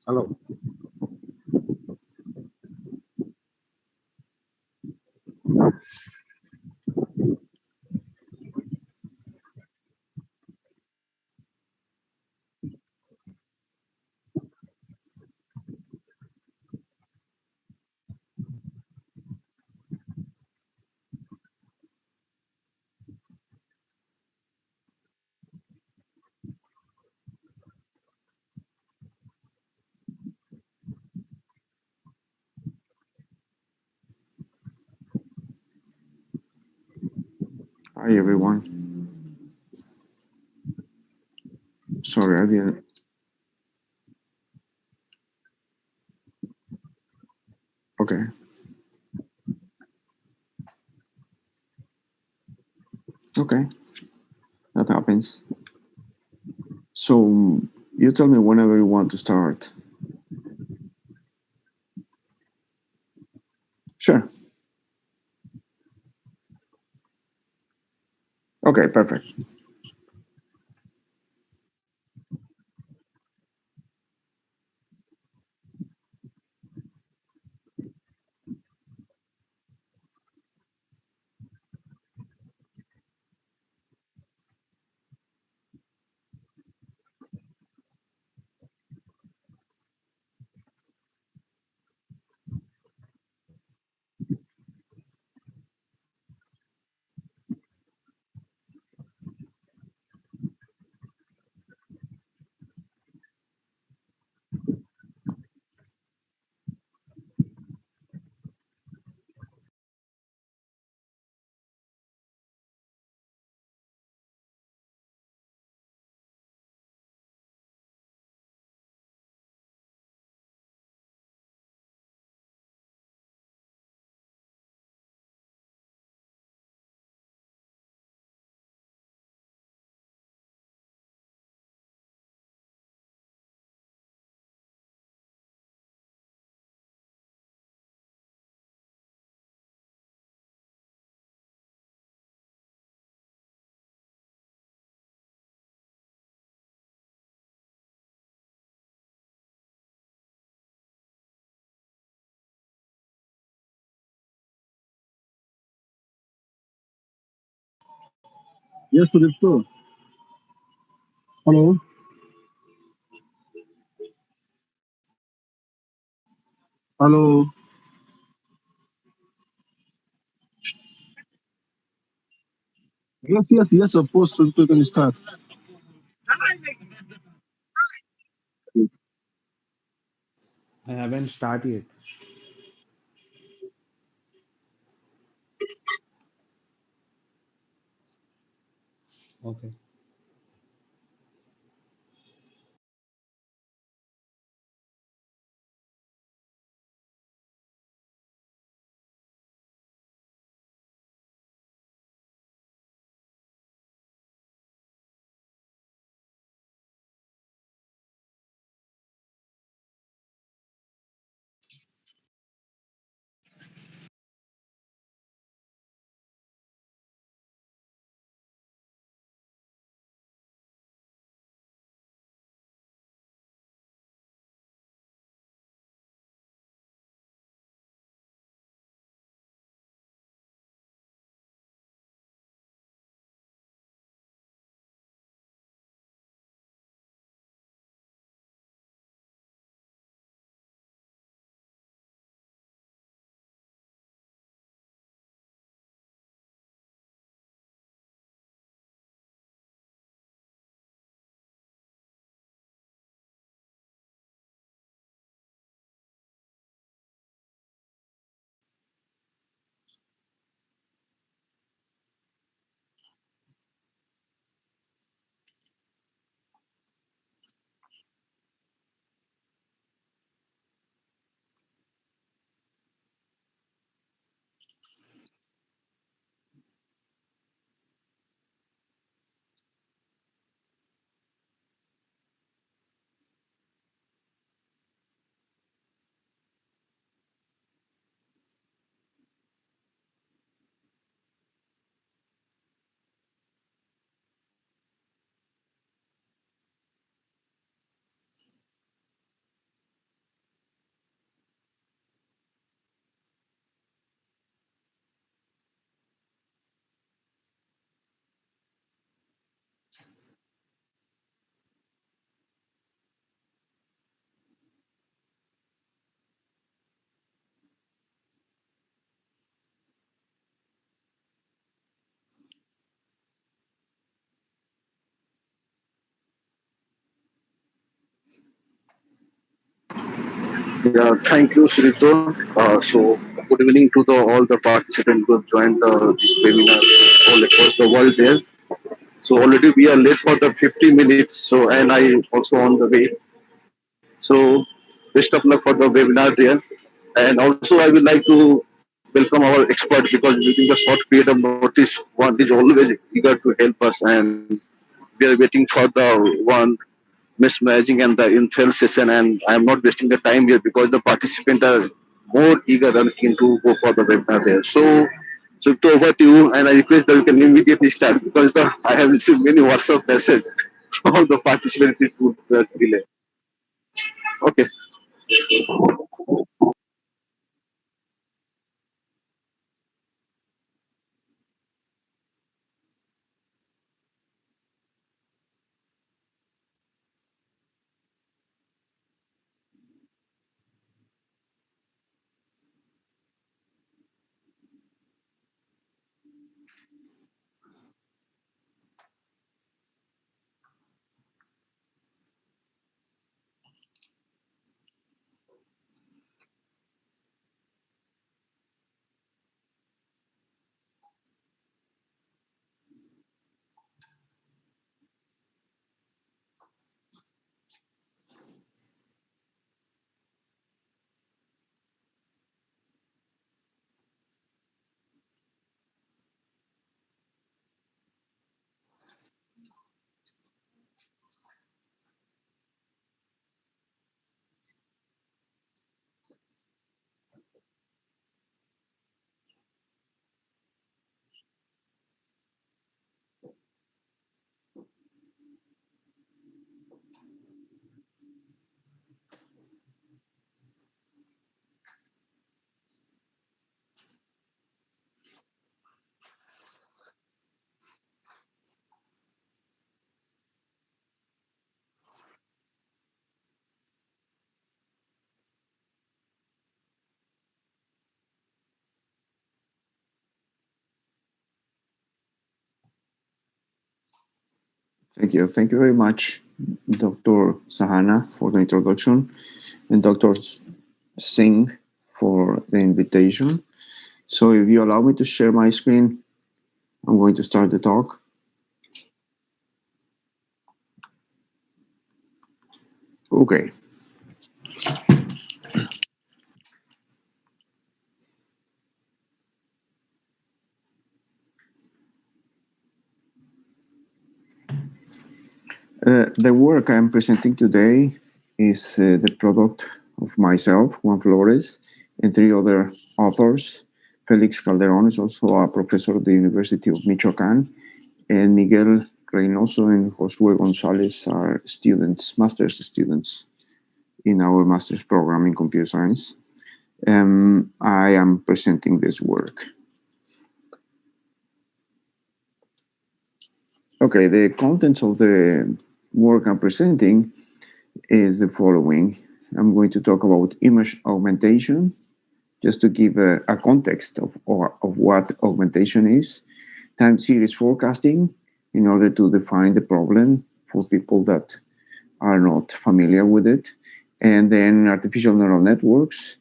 Hello. Hi everyone. Sorry, I didn't. Okay, okay, that happens. So you tell me whenever you want to start. Sure. Okay, perfect. Yes, Sudipto. Hello. Hello. Yes, yes, yes, of course, Sudipto can start. I haven't started yet. Okay. Yeah, thank you, Srito. So, good evening to all the participants who have joined this webinar all across the world there. So, already we are late for the 50 minutes. So, and I also on the way. So, best of luck for the webinar there. And also, I would like to welcome our expert because within the short period of notice, one is always eager to help us, and we are waiting for the one mismatching and the infill session, and I am not wasting the time here because the participants are more eager than keen to go for the webinar there. So to over to you, and I request that you can immediately start because I have received many WhatsApp messages from the participants to the delay. Okay. Thank you. Thank you very much, Dr. Sahana, for the introduction, and Dr. Singh for the invitation. So if you allow me to share my screen, I'm going to start the talk. Okay. The work I'm presenting today is the product of myself, Juan Flores, and three other authors. Felix Calderon is also a professor at the University of Michoacan, and Miguel Reynoso and Josue Gonzalez are students, master's students in our master's program in computer science. I am presenting this work. Okay, the contents of the work I'm presenting is the following. I'm going to talk about image augmentation, just to give a context of what augmentation is, time series forecasting, in order to define the problem for people that are not familiar with it, and then artificial neural networks.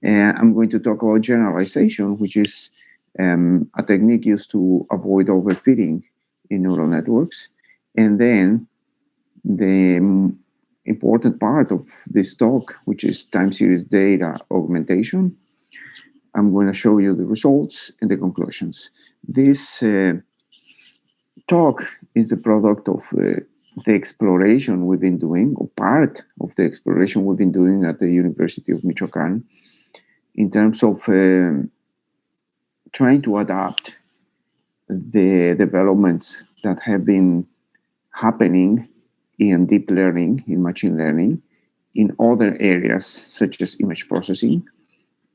And I'm going to talk about generalization, which is a technique used to avoid overfitting in neural networks. And then the important part of this talk, which is time series data augmentation. I'm going to show you the results and the conclusions. This talk is the product of the exploration we've been doing, or part of the exploration we've been doing at the University of Michoacan, in terms of trying to adapt the developments that have been happening in deep learning, in machine learning, in other areas such as image processing,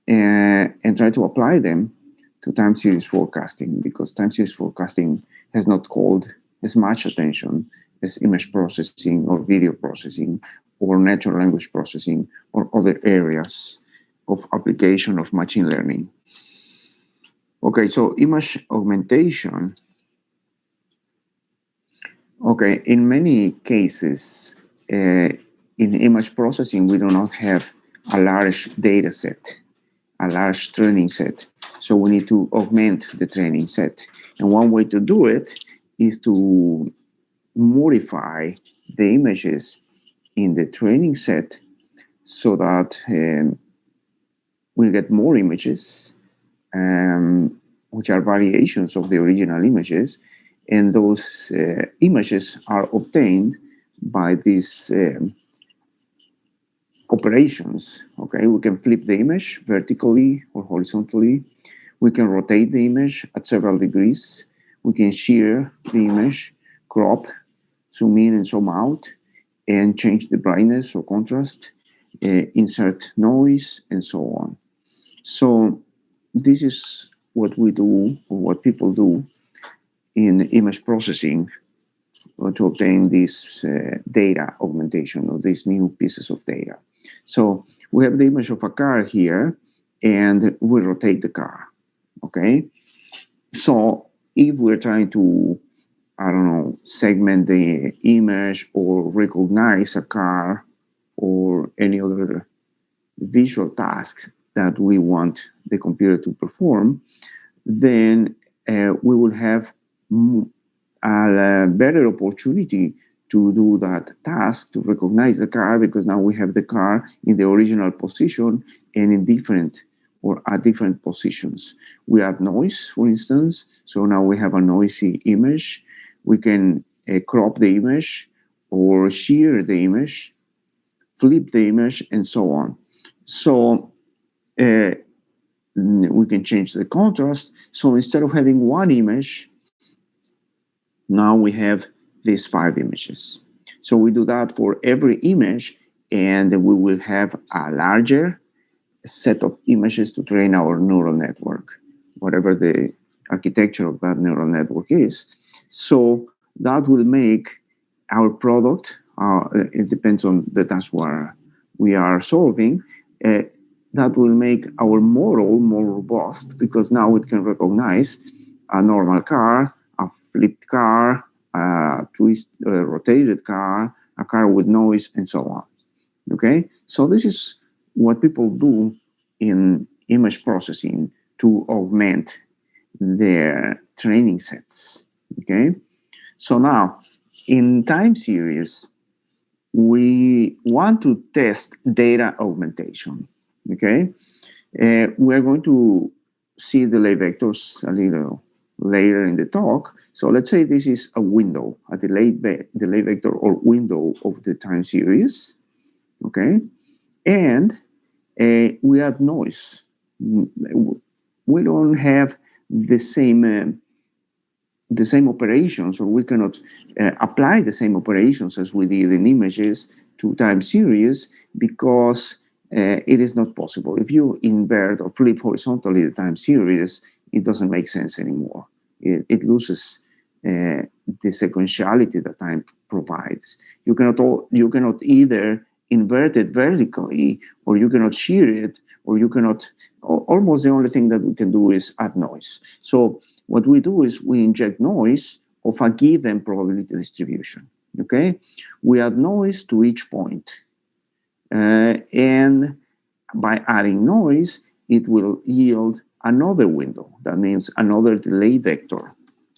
and try to apply them to time series forecasting, because time series forecasting has not called as much attention as image processing or video processing or natural language processing or other areas of application of machine learning. Okay, so image augmentation. Okay, in many cases, in image processing, we do not have a large data set, a large training set. So we need to augment the training set. And one way to do it is to modify the images in the training set so that we get more images, which are variations of the original images. And those images are obtained by these operations. Okay, we can flip the image vertically or horizontally. We can rotate the image at several degrees. We can shear the image, crop, zoom in and zoom out, and change the brightness or contrast, insert noise, and so on. So this is what we do, or what people do in image processing to obtain this data augmentation or these new pieces of data. So we have the image of a car here, and we rotate the car. Okay. So if we're trying to, I don't know, segment the image or recognize a car or any other visual tasks that we want the computer to perform, then we will have a better opportunity to do that task, to recognize the car, because now we have the car in the original position and in different or at different positions. We add noise, for instance, so now we have a noisy image. We can crop the image or shear the image, flip the image, and so on. So we can change the contrast. So instead of having one image, now we have these 5 images. So we do that for every image, and we will have a larger set of images to train our neural network, whatever the architecture of that neural network is. So that will make our product, it depends on the task we are solving, that will make our model more robust, because now it can recognize a normal car, a flipped car, a rotated car, a car with noise, and so on. Okay, so this is what people do in image processing to augment their training sets. Okay, so now in time series, we want to test data augmentation. Okay, we're going to see delay vectors a little later in the talk. So let's say this is a window, a delay vector or window of the time series. Okay, and we add noise. We don't have the same operations, or we cannot apply the same operations as we did in images to time series, because it is not possible. If you invert or flip horizontally the time series, it doesn't make sense anymore. It loses the sequentiality that time provides. You cannot either invert it vertically, or you cannot shear it, or you cannot. Almost the only thing that we can do is add noise. So what we do is we inject noise of a given probability distribution. Okay, we add noise to each point, and by adding noise, it will yield another window. That means another delay vector.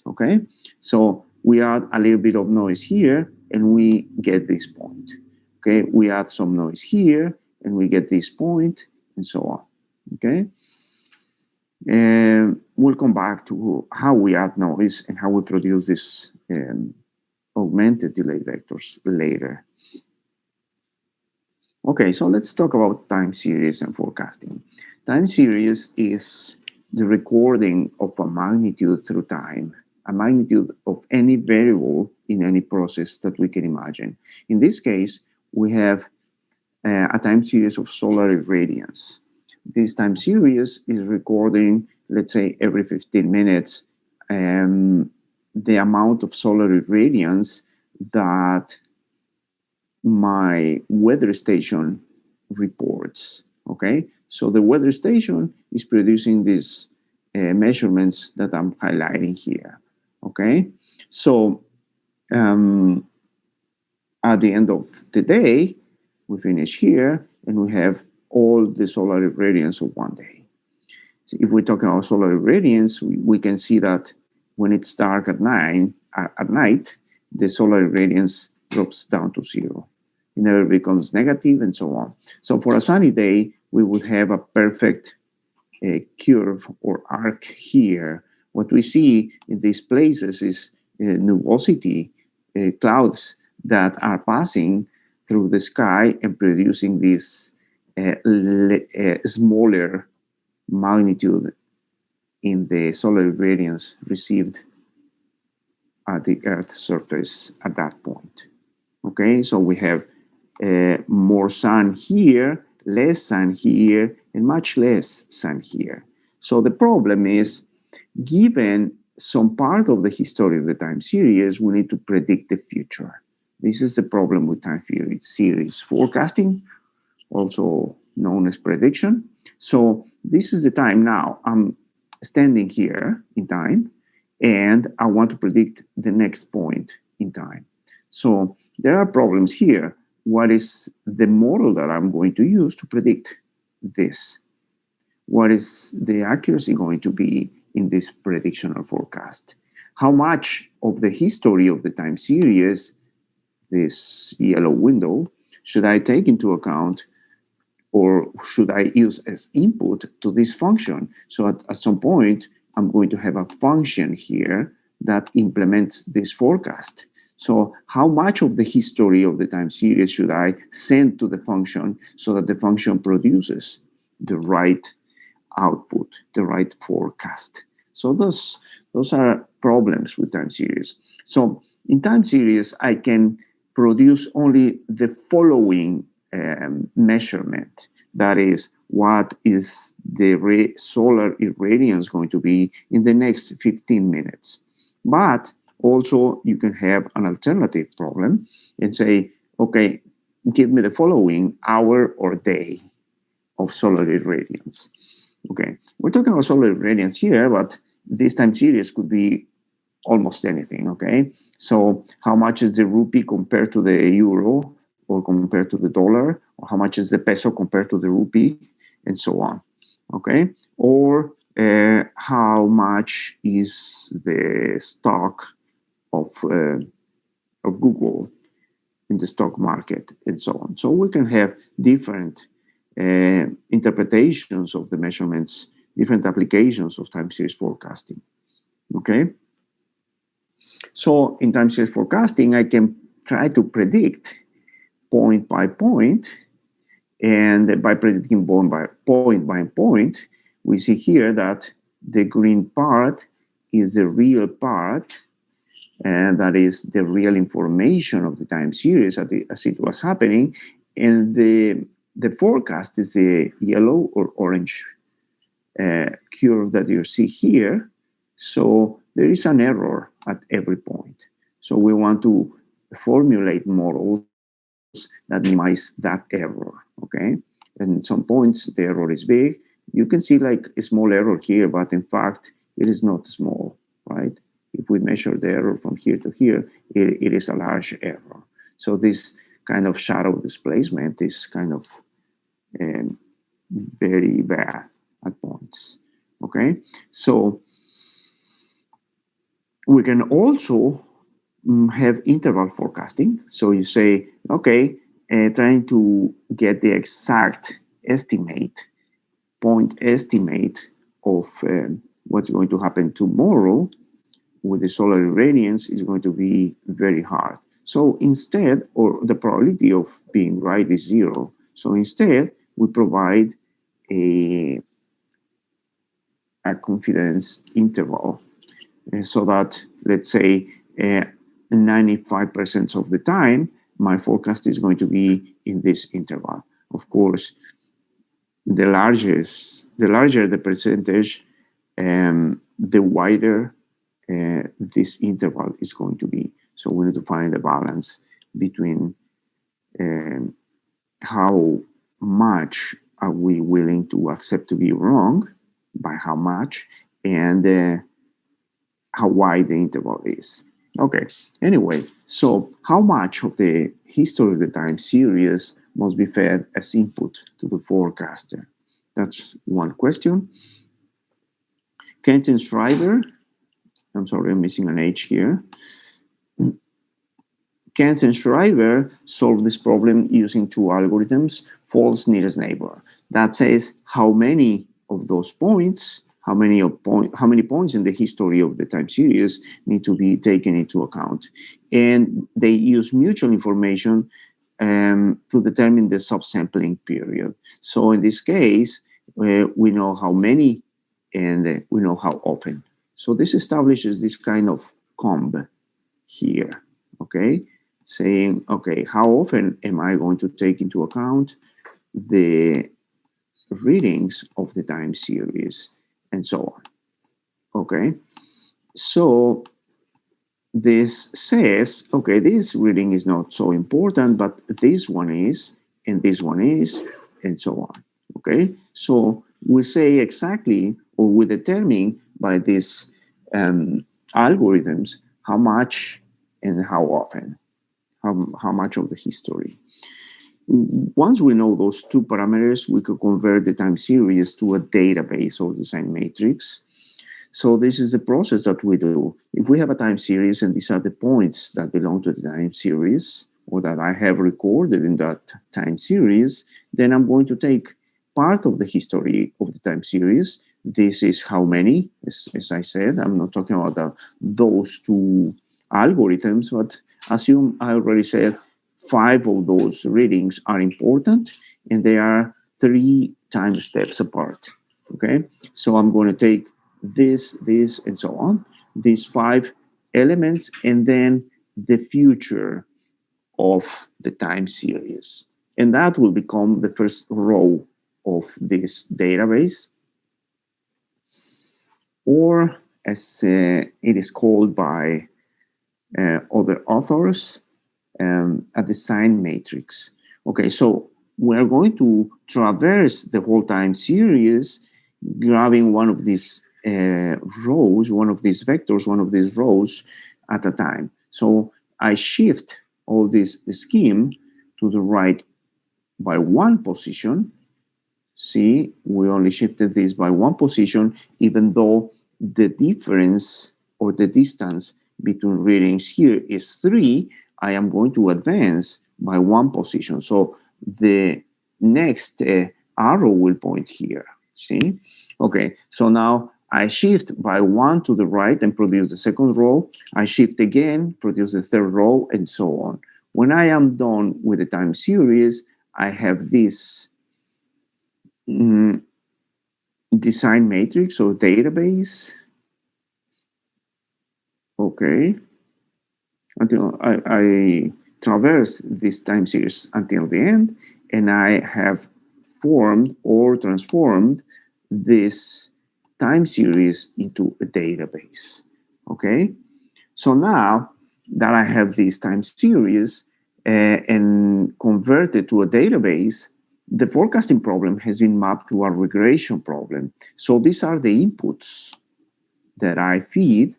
Okay, so we add a little bit of noise here, and we get this point. Okay, we add some noise here, and we get this point, and so on. Okay, and we'll come back to how we add noise and how we produce this augmented delay vectors later. Okay, so let's talk about time series and forecasting. Time series is the recording of a magnitude through time, a magnitude of any variable in any process that we can imagine. In this case, we have a time series of solar irradiance. This time series is recording, let's say, every 15 minutes, the amount of solar irradiance that my weather station reports. Okay, so the weather station is producing these measurements that I'm highlighting here. Okay, so at the end of the day, we finish here, and we have all the solar irradiance of one day. So if we're talking about solar irradiance, we can see that when it's dark at night, the solar irradiance drops down to zero. It never becomes negative and so on. So for a sunny day, we would have a perfect curve or arc here. What we see in these places is nubosity, clouds that are passing through the sky and producing this smaller magnitude in the solar irradiance received at the Earth's surface at that point. Okay, so we have more sun here, less sun here, and much less sun here. So the problem is, given some part of the history of the time series, we need to predict the future. This is the problem with time series forecasting, also known as prediction. So this is the time now. I'm standing here in time, and I want to predict the next point in time. So there are problems here. What is the model that I'm going to use to predict this? What is the accuracy going to be in this prediction or forecast? How much of the history of the time series, this yellow window, should I take into account, or should I use as input to this function? So at some point, I'm going to have a function here that implements this forecast. So how much of the history of the time series should I send to the function so that the function produces the right output, the right forecast? So those are problems with time series. So in time series, I can produce only the following measurement. That is, what is the solar irradiance going to be in the next 15 minutes? But also, you can have an alternative problem and say, okay, give me the following hour or day of solar irradiance. Okay, we're talking about solar irradiance here, but this time series could be almost anything, okay? So how much is the rupee compared to the euro or compared to the dollar? Or how much is the peso compared to the rupee? And so on, okay? Or how much is the stock of Google in the stock market, and so on. So we can have different interpretations of the measurements, different applications of time series forecasting. Okay. So in time series forecasting, I can try to predict point by point, and by predicting point by point, we see here that the green part is the real part, and that is the real information of the time series as it was happening, and the forecast is the yellow or orange curve that you see here. So there is an error at every point. So we want to formulate models that minimize that error, okay? And some points, the error is big. You can see like a small error here, but in fact, it is not small, right? If we measure the error from here to here, it is a large error. So this kind of shadow displacement is kind of very bad at points, okay? So we can also have interval forecasting. So you say, okay, trying to get the exact point estimate of what's going to happen tomorrow with the solar irradiance is going to be very hard. So instead, or the probability of being right is zero. So instead, we provide a confidence interval so that, let's say, 95% of the time, my forecast is going to be in this interval. Of course, the larger the percentage, the wider this interval is going to be. So we need to find a balance between how much are we willing to accept to be wrong, by how much, and how wide the interval is. Okay, anyway, so how much of the history of the time series must be fed as input to the forecaster. That's one question. Kent and Schreiber, I'm sorry, I'm missing an H here. Kent and Schreiber solved this problem using two algorithms, false nearest neighbor. That says how many of those points, how many points in the history of the time series need to be taken into account. And they use mutual information to determine the subsampling period. So in this case, we know how many and we know how often. So this establishes this kind of comb here, okay? Saying, okay, how often am I going to take into account the readings of the time series and so on, okay? So this says, okay, this reading is not so important, but this one is, and this one is, and so on, okay? So we say exactly, or we determine by these algorithms how much and how often, how much of the history. Once we know those two parameters, we could convert the time series to a database or design matrix. So this is the process that we do. If we have a time series and these are the points that belong to the time series or that I have recorded in that time series, then I'm going to take part of the history of the time series. This is how many, as I said. I'm not talking about those two algorithms, but assume I already said 5 of those readings are important and they are 3 time steps apart. Okay, so I'm going to take this, and so on, these 5 elements, and then the future of the time series. And that will become the first row of this database, or as it is called by other authors, a design matrix. Okay, so we're going to traverse the whole time series, grabbing one of these rows, one of these vectors, one of these rows at a time. So I shift all this scheme to the right by 1 position. See, we only shifted this by 1 position, even though the difference or the distance between readings here is 3. I am going to advance by 1 position. So the next arrow will point here. See? Okay, so now I shift by 1 to the right and produce the second row. I shift again, produce the third row, and so on. When I am done with the time series, I have this design matrix or database. Okay, until I traverse this time series until the end, and I have formed or transformed this time series into a database. Okay, so now that I have this time series and converted to a database, the forecasting problem has been mapped to a regression problem. So these are the inputs that I feed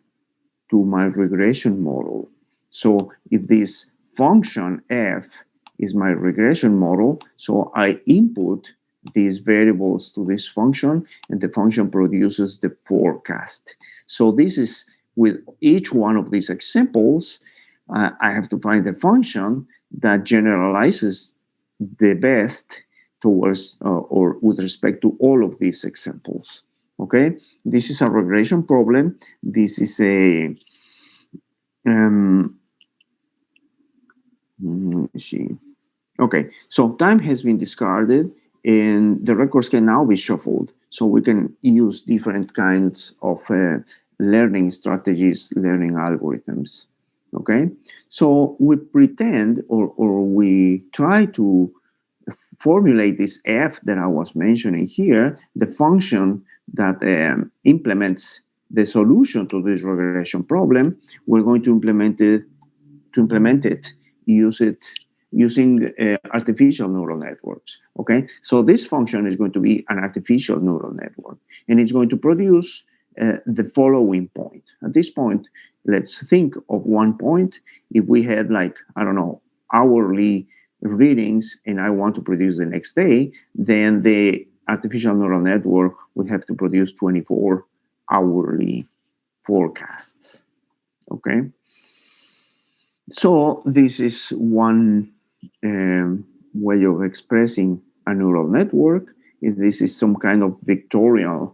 to my regression model. So if this function f is my regression model, so I input these variables to this function, and the function produces the forecast. So this is, with each one of these examples, I have to find a function that generalizes the best towards or with respect to all of these examples. Okay, this is a regression problem. This is a see. Okay, so time has been discarded and the records can now be shuffled. So we can use different kinds of learning strategies, learning algorithms. Okay, so we pretend or we try to formulate this f that I was mentioning here, the function that implements the solution to this regression problem. We're going to implement it, use it using artificial neural networks. Okay, so this function is going to be an artificial neural network, and it's going to produce the following point. At this point, let's think of one point. If we had, like, I don't know, hourly readings and I want to produce the next day, then the artificial neural network would have to produce 24 hourly forecasts. Okay. So this is one way of expressing a neural network. This is some kind of vectorial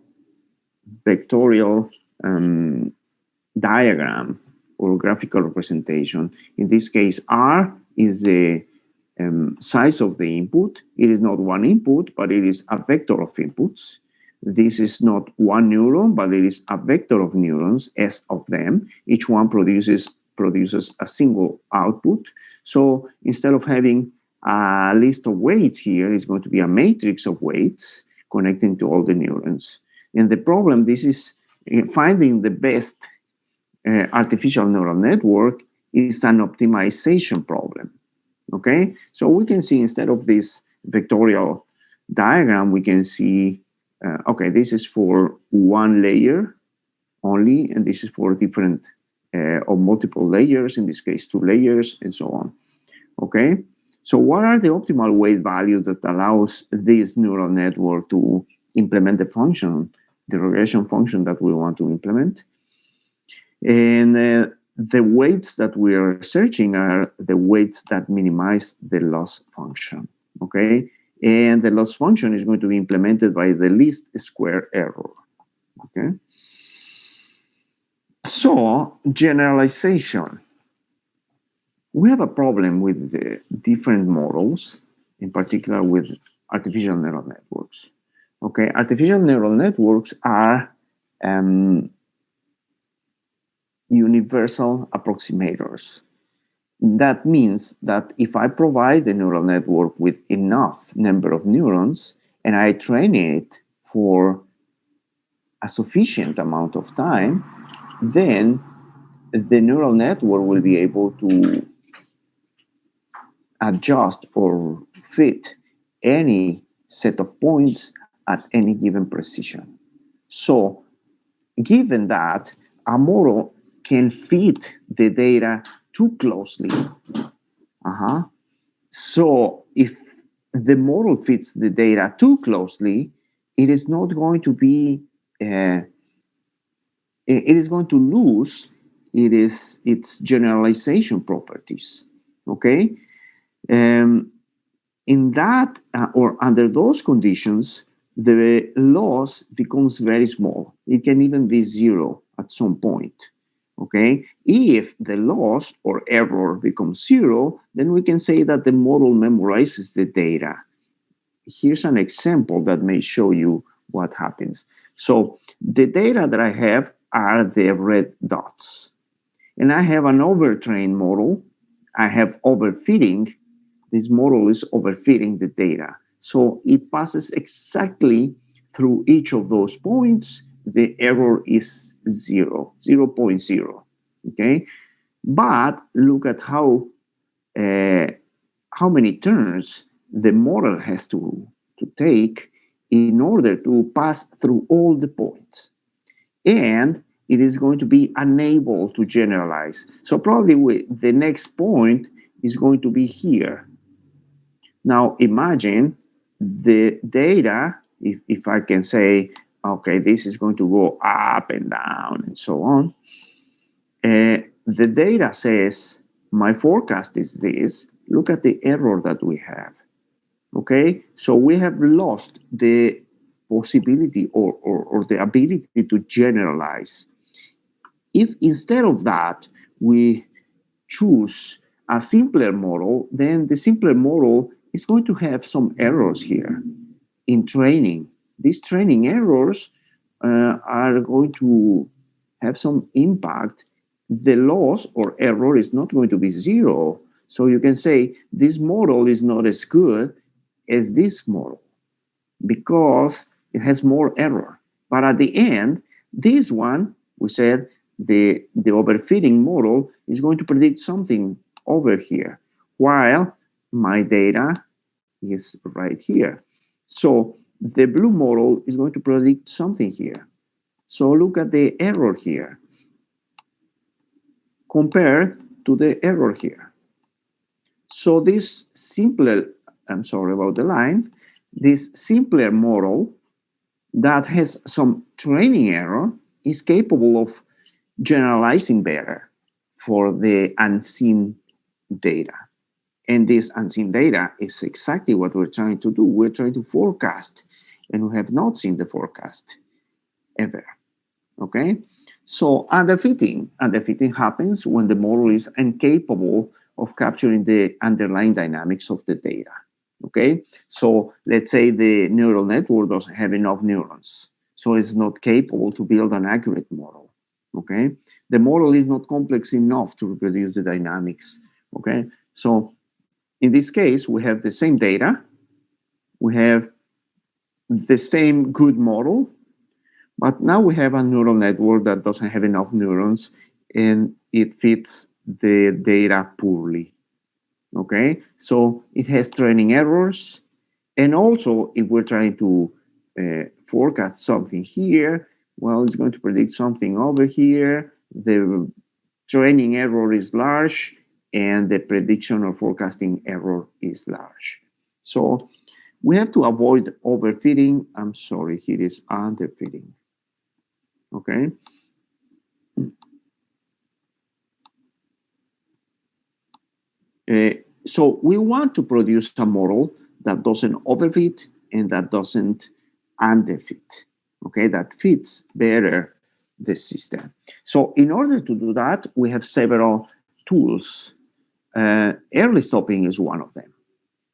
diagram or graphical representation. In this case, R is the size of the input. It is not one input, but it is a vector of inputs. This is not one neuron, but it is a vector of neurons, S of them. Each one produces a single output. So instead of having a list of weights here, it's going to be a matrix of weights connecting to all the neurons. And the problem, this is finding the best artificial neural network is an optimization problem. Okay, so we can see instead of this vectorial diagram, we can see, okay, this is for one layer only, and this is for different or multiple layers, in this case, 2 layers, and so on. Okay, so what are the optimal weight values that allows this neural network to implement the function, the regression function that we want to implement? And the weights that we are searching are the weights that minimize the loss function, okay? And the loss function is going to be implemented by the least square error, okay? So, generalization. We have a problem with the different models, in particular with artificial neural networks, okay? Artificial neural networks are universal approximators. That means that if I provide the neural network with enough number of neurons and I train it for a sufficient amount of time, then the neural network will be able to adjust or fit any set of points at any given precision. So, given that a model can fit the data too closely, so if the model fits the data too closely, it is not going to be, it is going to lose its generalization properties. Okay, in that or under those conditions, the loss becomes very small. It can even be zero at some point. Okay, if the loss or error becomes zero, then we can say that the model memorizes the data. Here's an example that may show you what happens. So the data that I have are the red dots. And I have an overtrained model. I have overfitting. This model is overfitting the data. So it passes exactly through each of those points. The error is 0.0. Okay, but look at how many turns the model has to take in order to pass through all the points, and it is going to be unable to generalize. So probably the next point is going to be here. Now imagine the data, if I can say, okay, this is going to go up and down and so on. The data says my forecast is this. Look at the error that we have. Okay, so we have lost the possibility or the ability to generalize. If instead of that we choose a simpler model, then the simpler model is going to have some errors here in training. These training errors are going to have some impact. The loss or error is not going to be zero. So you can say this model is not as good as this model because it has more error. But at the end, this one, we said the overfitting model is going to predict something over here, while my data is right here. So the blue model is going to predict something here. So look at the error here compared to the error here. So this simpler, I'm sorry about the line, this simpler model that has some training error is capable of generalizing better for the unseen data. And this unseen data is exactly what we're trying to do. We're trying to forecast, and we have not seen the forecast ever. Okay? So underfitting happens when the model is incapable of capturing the underlying dynamics of the data. Okay? So let's say the neural network doesn't have enough neurons. So it's not capable to build an accurate model. Okay? The model is not complex enough to reproduce the dynamics. Okay? So in this case, we have the same data, we have the same good model, but now we have a neural network that doesn't have enough neurons and it fits the data poorly. Okay, so it has training errors. And also, if we're trying to forecast something here, well, it's going to predict something over here. The training error is large and the prediction or forecasting error is large. So we have to avoid overfitting. I'm sorry, here is underfitting. Okay. Uh, so we want to produce a model that doesn't overfit and that doesn't underfit. Okay, that fits better the system. So in order to do that, we have several tools. Early stopping is one of them.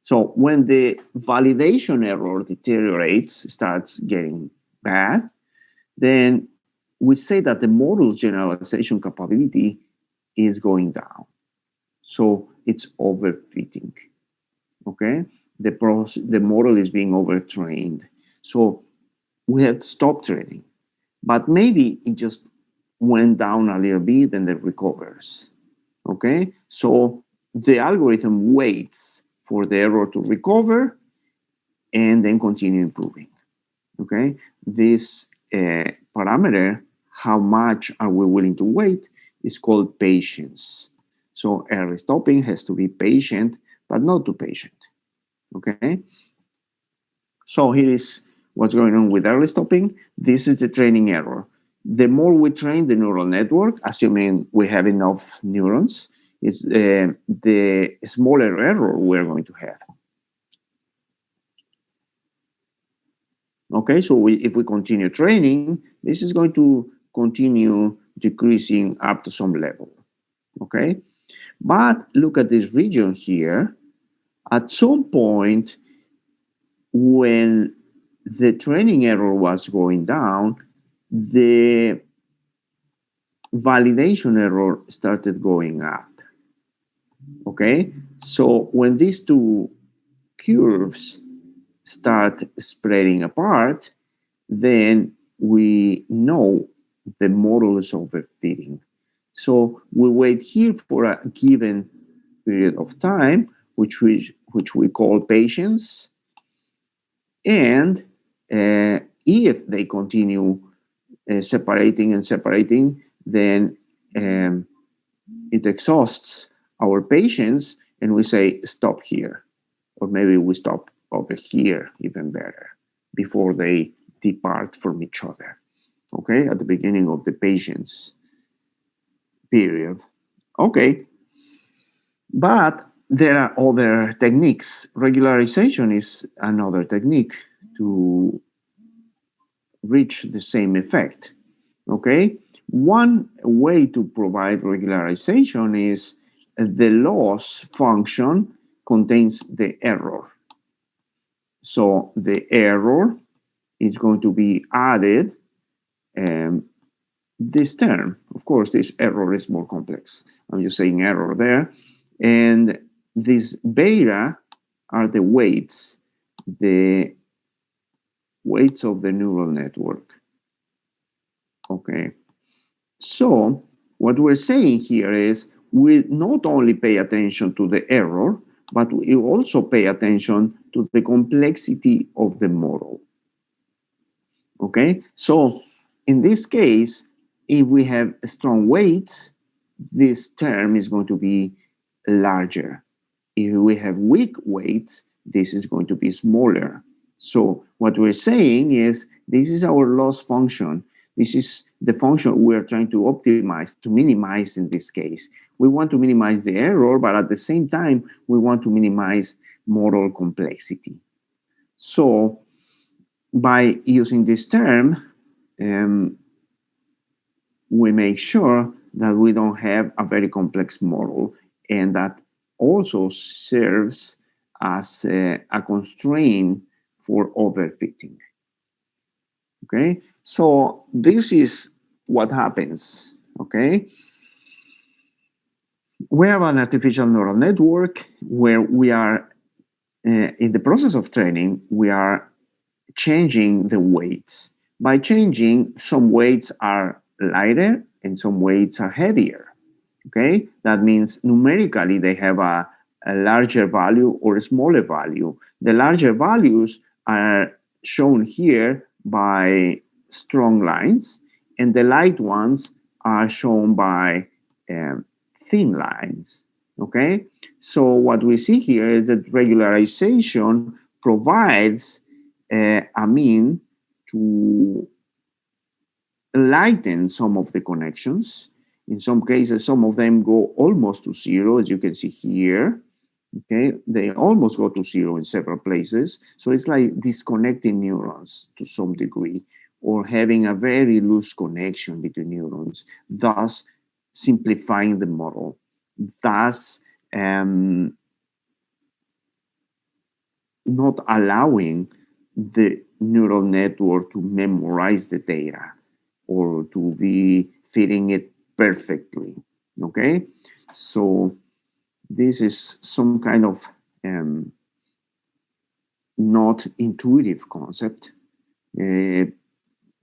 So when the validation error deteriorates, starts getting bad, then we say that the model's generalization capability is going down. So it's overfitting. Okay, the model is being overtrained. So we have to stop training. But maybe it just went down a little bit and then recovers. Okay, so the algorithm waits for the error to recover and then continue improving. Okay, this parameter, how much are we willing to wait, is called patience. So early stopping has to be patient, but not too patient. Okay, so here is what's going on with early stopping. This is the training error. The more we train the neural network, assuming we have enough neurons, is the smaller error we're going to have. Okay, so if we continue training, this is going to continue decreasing up to some level. Okay, but look at this region here. At some point, when the training error was going down, the validation error started going up. Okay, so when these two curves start spreading apart, then we know the model is overfitting. So we wait here for a given period of time, which we call patience. And if they continue separating and separating, then it exhausts our patience and we say, stop here. Or maybe we stop over here even better before they depart from each other. Okay, at the beginning of the patience period. Okay, but there are other techniques. Regularization is another technique to reach the same effect. Okay, one way to provide regularization is the loss function contains the error. So the error is going to be added this term. Of course, this error is more complex. I'm just saying error there. And these beta are the weights of the neural network. Okay. So what we're saying here is we not only pay attention to the error, but we also pay attention to the complexity of the model. Okay, so in this case, if we have strong weights, this term is going to be larger. If we have weak weights, this is going to be smaller. So what we're saying is this is our loss function. This is the function we're trying to optimize, to minimize in this case. We want to minimize the error, but at the same time, we want to minimize model complexity. So by using this term, um, we make sure that we don't have a very complex model, and that also serves as a constraint for overfitting. Okay, so this is what happens. Okay, we have an artificial neural network where we are in the process of training, we are changing the weights. By changing, some weights are lighter and some weights are heavier. Okay, that means numerically they have a larger value or a smaller value. The larger values are shown here by strong lines, and the light ones are shown by um, thin lines. Okay, so what we see here is that regularization provides a mean to lighten some of the connections. In some cases, some of them go almost to zero, as you can see here. Okay, they almost go to zero in several places. So it's like disconnecting neurons to some degree, or having a very loose connection between neurons, thus simplifying the model, thus not allowing the neural network to memorize the data or to be fitting it perfectly. Okay, so this is some kind of not intuitive concept.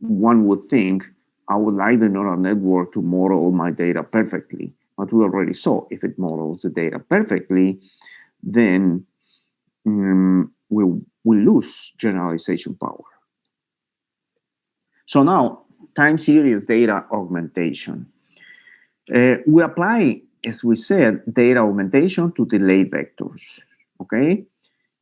One would think I would like the neural network to model my data perfectly, but we already saw if it models the data perfectly, then we lose generalization power. So now, time series data augmentation. We apply, as we said, data augmentation to delay vectors. Okay,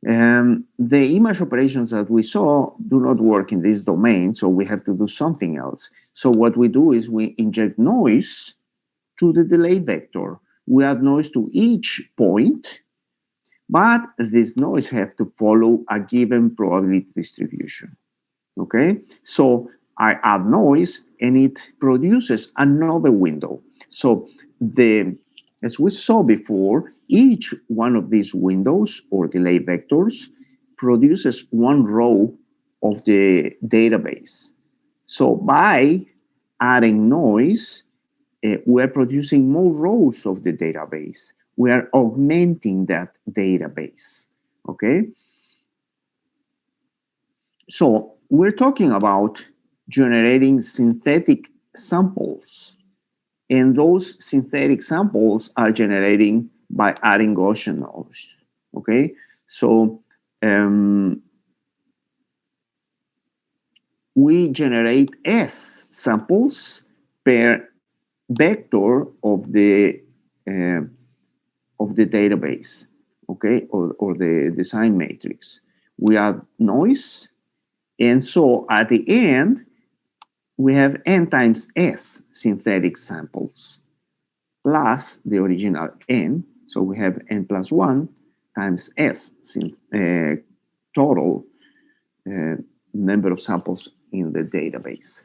the image operations that we saw do not work in this domain, so we have to do something else. So what we do is we inject noise to the delay vector. We add noise to each point, but this noise has to follow a given probability distribution. Okay, so I add noise and it produces another window. So as we saw before, each one of these windows or delay vectors produces one row of the database. So by adding noise, we're producing more rows of the database. We are augmenting that database. Okay, so we're talking about generating synthetic samples, and those synthetic samples are generating by adding Gaussian noise. Okay, so we generate S samples per vector uh, of the database, okay, or the design matrix. We add noise, and so at the end, we have n times s synthetic samples plus the original n. So we have n plus 1 times s total number of samples in the database.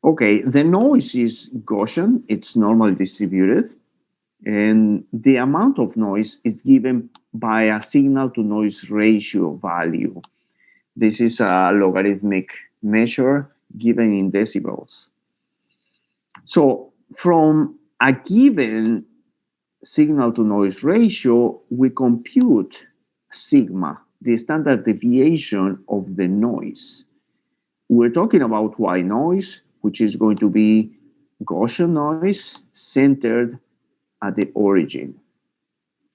Okay, the noise is Gaussian, it's normally distributed, and the amount of noise is given by a signal to noise ratio value. This is a logarithmic measure given in decibels. So from a given signal to noise ratio, we compute sigma, the standard deviation of the noise. We're talking about white noise, which is going to be Gaussian noise centered at the origin.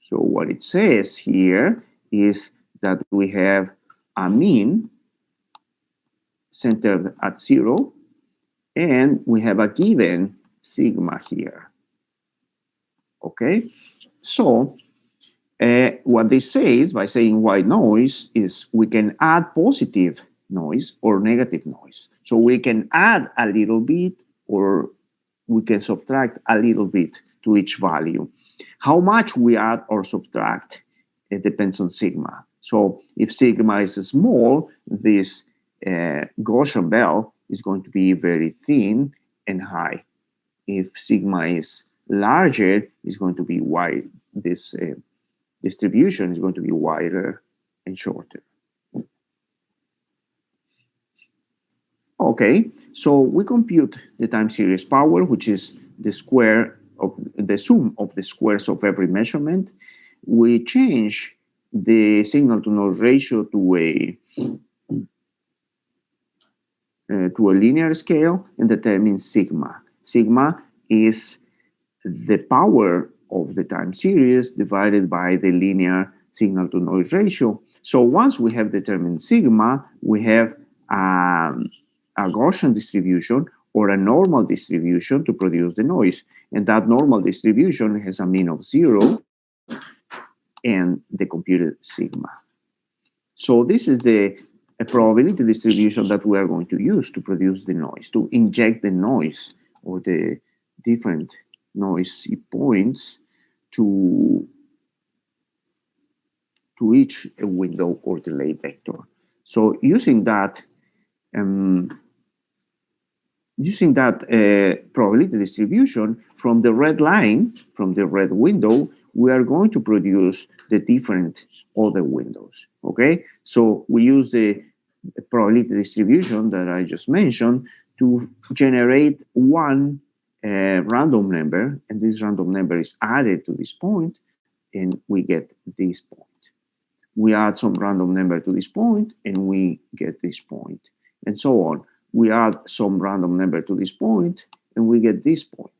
So what it says here is that we have a mean centered at 0, and we have a given sigma here. Okay, so What they say is, by saying white noise, is we can add positive noise or negative noise. So we can add a little bit or we can subtract a little bit to each value. How much we add or subtract, it depends on sigma. So if sigma is small, this Gaussian bell is going to be very thin and high. If sigma is larger, it's going to be wide. This distribution is going to be wider and shorter. Okay, so we compute the time series power, which is the square of the sum of the squares of every measurement. We change the signal to noise ratio to a linear scale and determine sigma. Sigma is the power of the time series divided by the linear signal to noise ratio. So once we have determined sigma, we have a Gaussian distribution or a normal distribution to produce the noise. And that normal distribution has a mean of 0 and the computed sigma. So this is the probability distribution that we are going to use to produce the noise, to inject the noise or the different noisy points to each window or delay vector. So using that probability distribution from the red line, from the red window, we are going to produce the different other windows, okay? So we use the probability distribution that I just mentioned to generate one random number, and this random number is added to this point, and we get this point. We add some random number to this point, and we get this point, and so on. We add some random number to this point, and we get this point.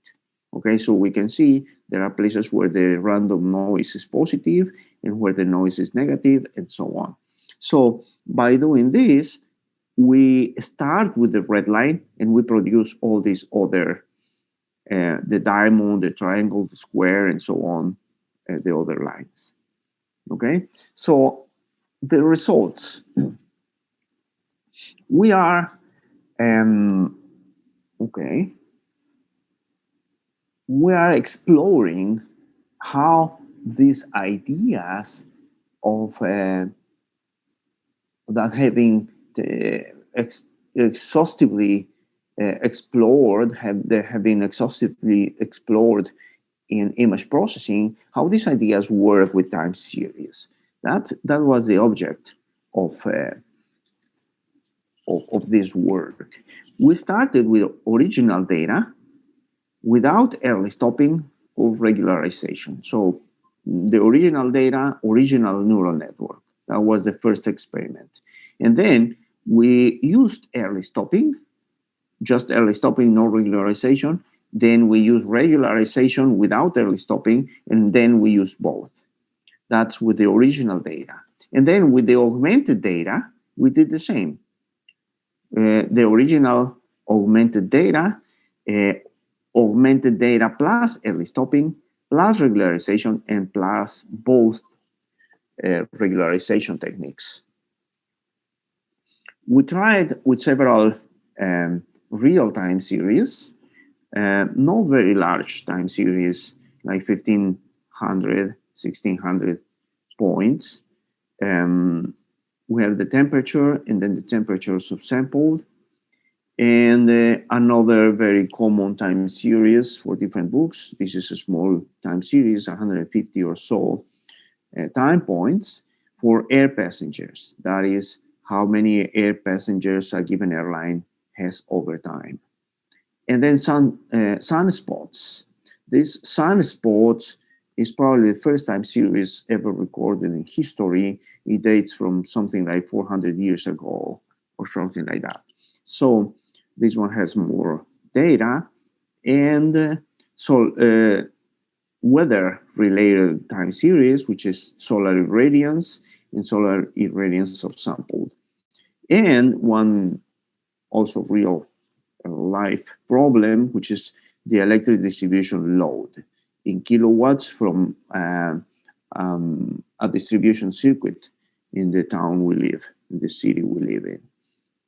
Okay, so we can see there are places where the random noise is positive and where the noise is negative, and so on. So by doing this, we start with the red line, and we produce all these other, the diamond, the triangle, the square, and so on, the other lines. Okay, so the results. We are okay. We are exploring how these ideas of that having exhaustively explored, they have been exhaustively explored in image processing, how these ideas work with time series. That was the object of this work. We started with original data without early stopping or regularization. So the original data, original neural network. That was the first experiment. And then we used early stopping, just early stopping, no regularization. Then we use regularization without early stopping, and then we use both. That's with the original data. And then with the augmented data, we did the same. The original augmented data plus early stopping, plus regularization, and plus both regularization techniques. We tried with several real time series, not very large time series, like 1500, 1600 points. We have the temperature, and then the temperature subsampled. And another very common time series for different books. This is a small time series, 150 or so time points for air passengers. That is how many air passengers a given airline has over time. And then sunspots. This sunspots is probably the first time series ever recorded in history. It dates from something like 400 years ago or something like that. So this one has more data, and weather-related time series, which is solar irradiance and solar irradiance subsampled. And one also real life problem, which is the electric distribution load in kilowatts from a distribution circuit in the town we live, in the city we live in.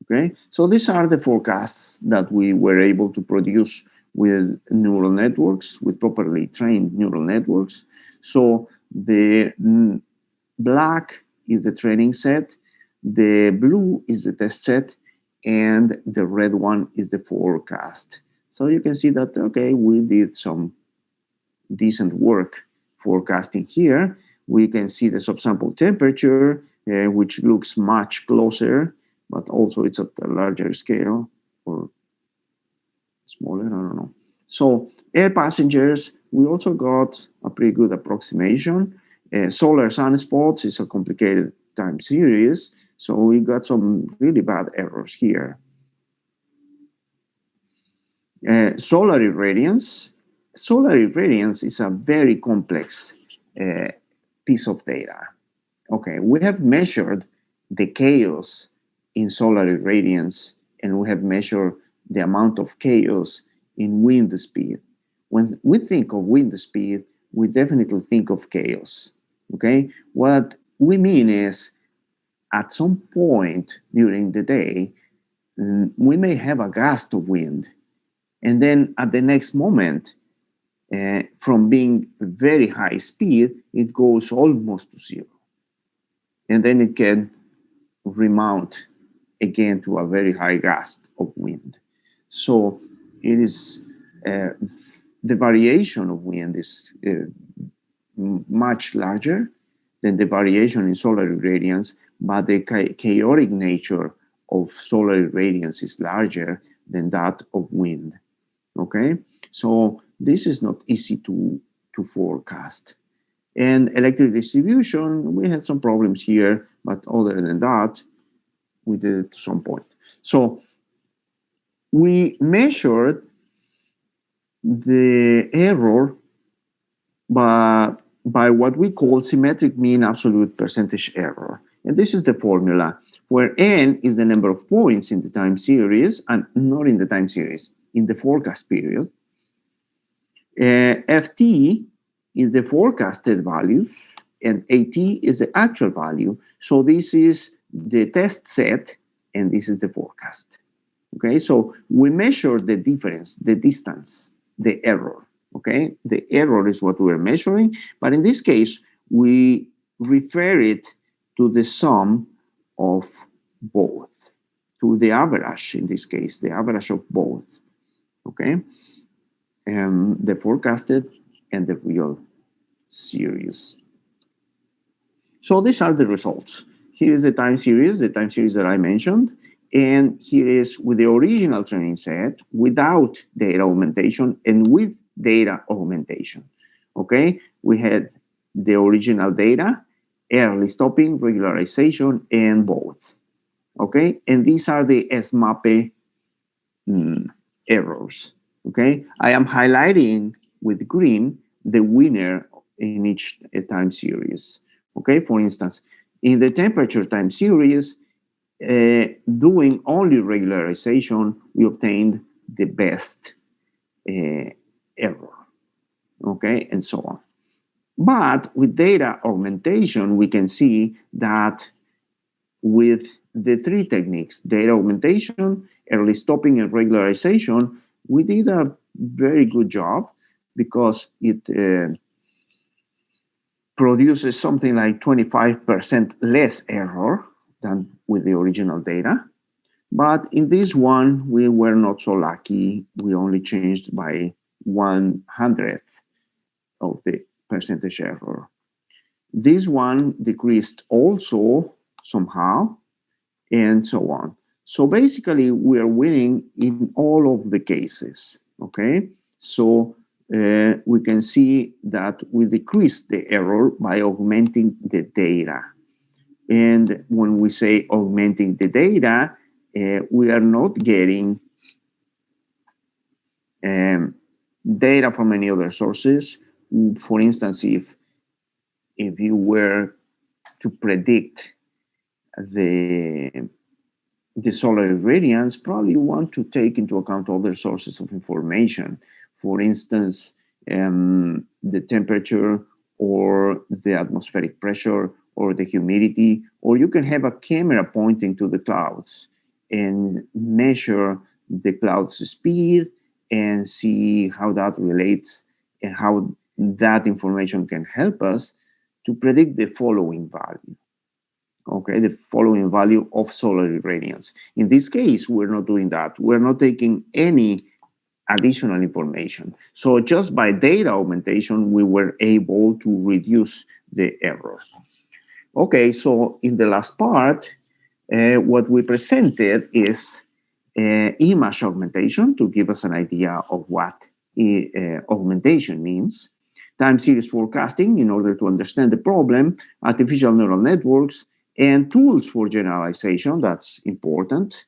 Okay, so these are the forecasts that we were able to produce with neural networks, with properly trained neural networks. So the black is the training set, the blue is the test set, and the red one is the forecast. So you can see that, okay, we did some decent work forecasting here. We can see the subsample temperature, which looks much closer, but also it's at a larger scale or smaller, I don't know. So air passengers, we also got a pretty good approximation. Solar sunspots is a complicated time series, so we got some really bad errors here. Solar irradiance. Solar irradiance is a very complex piece of data. Okay, we have measured the chaos in solar irradiance, and we have measured the amount of chaos in wind speed. When we think of wind speed, we definitely think of chaos. Okay, what we mean is at some point during the day, we may have a gust of wind, and then at the next moment, from being very high speed, it goes almost to zero. And then it can remount again to a very high gust of wind. So it is the variation of wind is much larger than the variation in solar irradiance, but the chaotic nature of solar irradiance is larger than that of wind. Okay, so this is not easy to forecast. And electric distribution, we had some problems here, but other than that, we did it to some point. So we measured the error by what we call symmetric mean absolute percentage error. And this is the formula where n is the number of points in the time series, and not in the time series, in the forecast period. Ft is the forecasted values, and At is the actual value. So this is the test set, and this is the forecast. Okay, so we measure the difference, the distance, the error. Okay, the error is what we're measuring, but in this case, we refer it to the sum of both, to the average, in this case, the average of both. Okay, the forecasted and the real series. So these are the results. Here is the time series that I mentioned. And here is with the original training set, without data augmentation and with data augmentation. Okay, we had the original data, early stopping, regularization, and both. Okay, and these are the SMAPE errors. Okay, I am highlighting with green the winner in each time series. Okay, for instance, in the temperature time series, doing only regularization, we obtained the best error, okay, and so on. But with data augmentation, we can see that with the three techniques, data augmentation, early stopping, and regularization, we did a very good job because it produces something like 25% less error than with the original data. But in this one, we were not so lucky. We only changed by 1/100th of the percentage error. This one decreased also somehow, and so on. So basically, we are winning in all of the cases, okay? So we can see that we decreased the error by augmenting the data. And when we say augmenting the data, we are not getting data from any other sources. For instance, if you were to predict the solar irradiance, probably you want to take into account other sources of information. For instance, the temperature or the atmospheric pressure or the humidity, or you can have a camera pointing to the clouds and measure the cloud's speed and see how that relates and how that information can help us to predict the following value. Okay, the following value of solar irradiance. In this case, we're not doing that. We're not taking any additional information. So just by data augmentation, we were able to reduce the errors. Okay, so in the last part, what we presented is image augmentation to give us an idea of what augmentation means, time series forecasting in order to understand the problem, artificial neural networks, and tools for generalization. That's important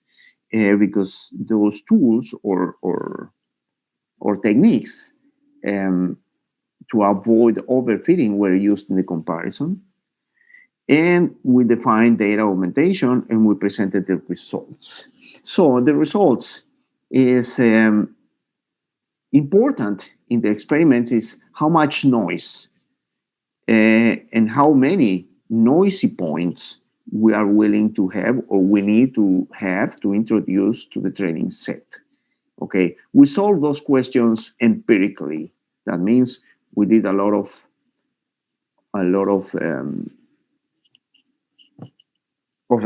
because those tools or techniques um, to avoid overfitting were used in the comparison. And we defined data augmentation and we presented the results. So the results is important in the experiments is how much noise and how many noisy points we are willing to have or we need to have to introduce to the training set. Okay, we solve those questions empirically. That means we did a lot of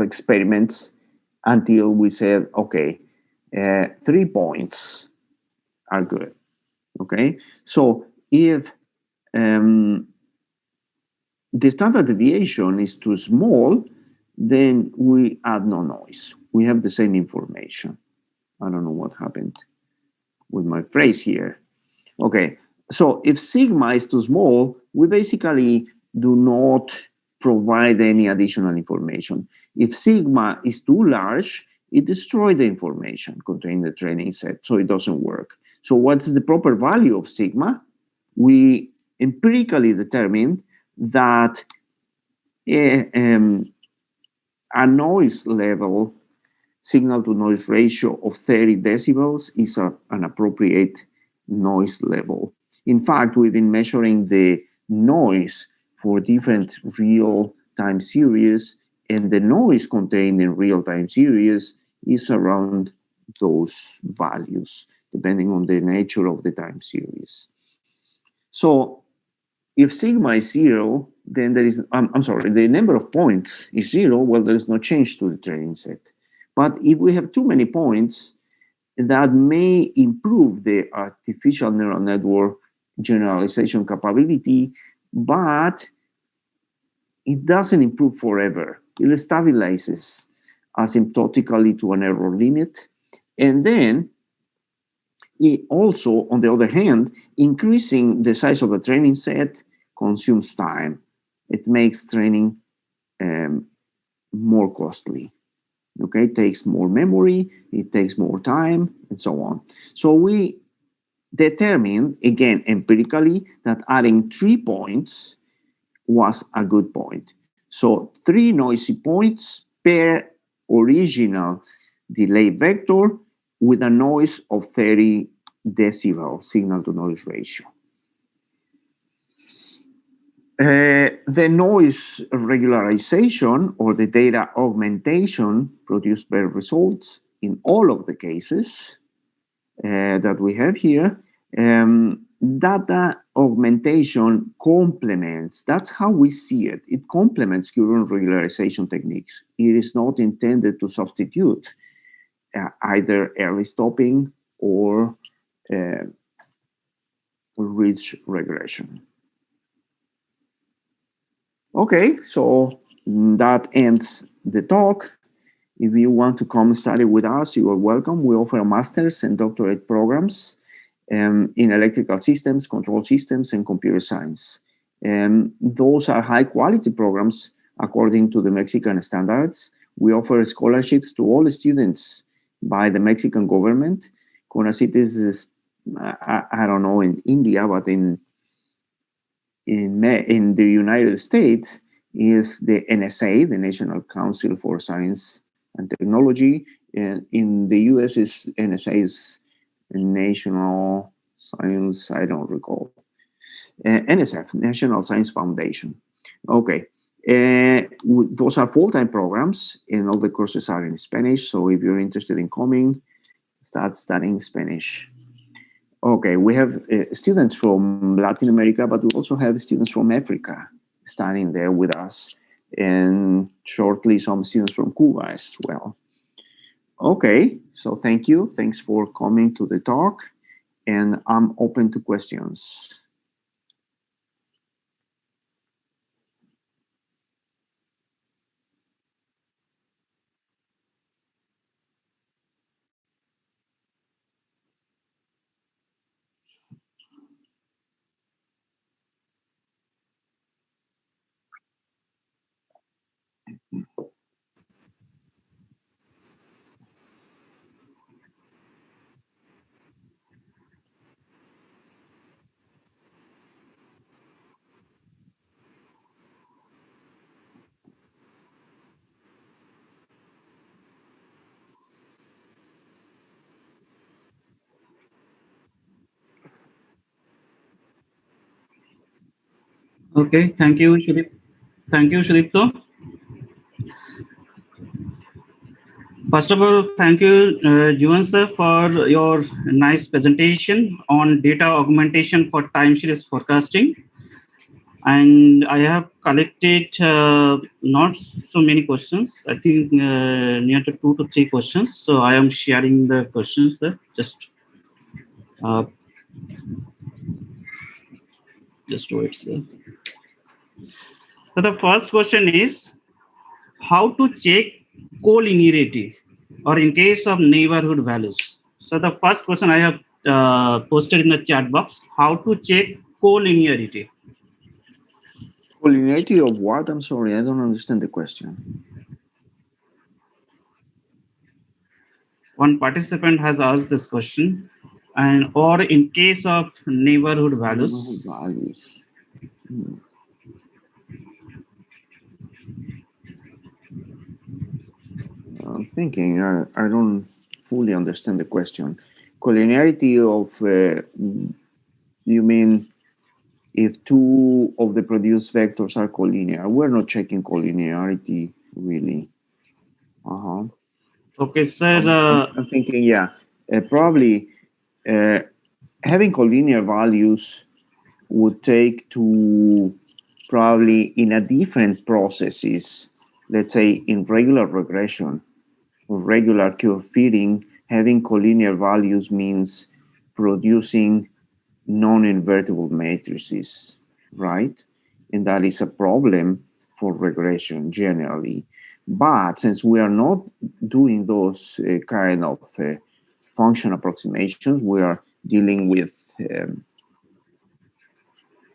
experiments until we said, okay, 3 points are good. Okay, so if the standard deviation is too small, then we add no noise. We have the same information. I don't know what happened with my phrase here. Okay, so if sigma is too small, we basically do not provide any additional information. If sigma is too large, it destroys the information contained in the training set, so it doesn't work. So what's the proper value of sigma? We empirically determined that a noise level, signal to noise ratio of 30 decibels is an appropriate noise level. In fact, we've been measuring the noise for different real time series, and the noise contained in real time series is around those values, depending on the nature of the time series. So if sigma is zero, then there is, I'm sorry, the number of points is zero, well, there is no change to the training set. But if we have too many points, that may improve the artificial neural network generalization capability, but it doesn't improve forever. It stabilizes asymptotically to an error limit. And then it also, on the other hand, increasing the size of the training set consumes time. It makes training more costly. Okay, it takes more memory, it takes more time, and so on. So we determined, again, empirically, that adding 3 points was a good point. So 3 noisy points per original delay vector with a noise of 30 decibel signal to noise ratio. The noise regularization or the data augmentation produced by results in all of the cases that we have here, data augmentation complements, that's how we see it. It complements current regularization techniques. It is not intended to substitute either early stopping or ridge regression. Okay, so that ends the talk. If you want to come study with us, you are welcome. We offer master's and doctorate programs in electrical systems, control systems, and computer science. Those are high quality programs according to the Mexican standards. We offer scholarships to all students by the Mexican government. CONACYT is, I don't know in India, but in the United States is the NSA, the National Council for Science and Technology. And in the US is NSA is National Science, I don't recall. NSF, National Science Foundation. Okay. Those are full-time programs, and all the courses are in Spanish. So if you're interested in coming, start studying Spanish. Okay, we have students from Latin America, but we also have students from Africa studying there with us, and shortly some students from Cuba as well. Okay, so thank you. Thanks for coming to the talk, and I'm open to questions. Okay, thank you, Shudip. Thank you, Shudipto. First of all, thank you, Juvan sir, for your nice presentation on data augmentation for time series forecasting. And I have collected not so many questions. I think near to 2 to 3 questions. So I am sharing the questions there. Uh, just wait, sir. So the first question is how to check collinearity or in case of neighborhood values. So the first question I have posted in the chat box, how to check collinearity. Collinearity of what? I'm sorry, I don't understand the question. One participant has asked this question, and or in case of neighborhood Neighborhood values. values. Hmm. I'm thinking, I don't fully understand the question. Collinearity of, you mean if two of the produced vectors are collinear? We're not checking collinearity really. Uh-huh. Okay, sir. I'm thinking, yeah, probably uh, having collinear values would take to probably in a different processes, let's say in regular regression or regular curve fitting, having collinear values means producing non-invertible matrices, right? And that is a problem for regression generally. But since we are not doing those kind of function approximations, we are dealing um,